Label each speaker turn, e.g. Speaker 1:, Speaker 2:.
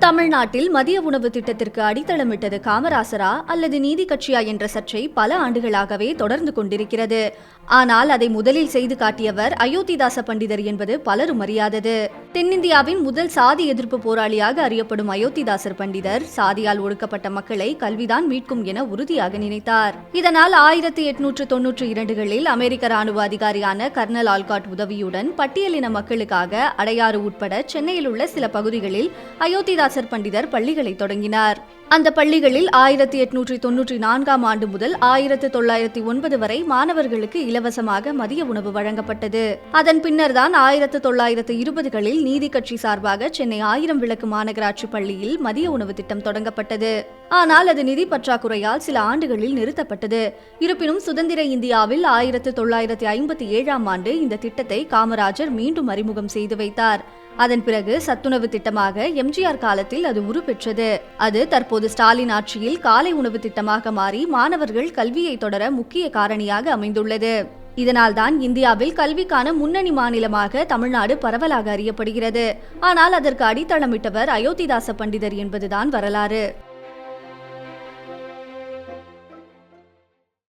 Speaker 1: தமிழ்நாட்டில் மதிய உணவு திட்டத்திற்கு அடித்தளமிட்டது காமராசரா அல்லது நீதி கட்சியா என்ற சர்ச்சை பல ஆண்டுகளாகவே தொடர்ந்து கொண்டிருக்கிறது. ஆனால் அதை முதலில் செய்து காட்டியவர் அயோத்திதாச பண்டிதர் என்பது பலரும் அறியாதது. தென்னிந்தியாவின் முதல் சாதி எதிர்ப்பு போராளியாக அறியப்படும் அயோத்திதாசர் பண்டிதர் சாதியால் ஒடுக்கப்பட்ட மக்களை கல்விதான் மீட்கும் என உறுதியாக நினைத்தார். இதனால் 1892களில் அமெரிக்க ராணுவ அதிகாரியான கர்னல் ஆல்காட் உதவியுடன் பட்டியலின மக்களுக்காக அடையாறு உட்பட சென்னையில் உள்ள சில பகுதிகளில் அயோத்திதாசர் பண்டிதர் பள்ளிகளை தொடங்கினார். அந்த பள்ளிகளில் 1894ஆம் ஆண்டு முதல் 1909 வரை மாணவர்களுக்கு இலவசமாக மதிய உணவு வழங்கப்பட்டது. அதன் பின்னர் தான் 1920களில் நீதி கட்சி சார்பாக சென்னை 1000 விளக்கு மாநகராட்சி பள்ளியில் மதிய உணவு திட்டம் தொடங்கப்பட்டது. ஆனால் அது நிதி பற்றாக்குறையால் சில ஆண்டுகளில் நிறுத்தப்பட்டது. இருப்பினும் சுதந்திர இந்தியாவில் 1957ஆம் ஆண்டு இந்த திட்டத்தை காமராஜர் மீண்டும் அறிமுகம் செய்து வைத்தார். அதன் பிறகு சத்துணவு திட்டமாக எம்ஜிஆர் காலத்தில் அது உருப்பெற்றது. அது தற்போது ஸ்டாலின் ஆட்சியில் காலை உணவு திட்டமாக மாறி மாணவர்கள் கல்வியை தொடர முக்கிய காரணியாக அமைந்துள்ளது. இதனால்தான் இந்தியாவில் கல்விக்கான முன்னணி மாநிலமாக தமிழ்நாடு பரவலாக அறியப்படுகிறது. ஆனால் அதற்கு அடித்தளமிட்டவர் அயோத்திதாச பண்டிதர் என்பதுதான் வரலாறு.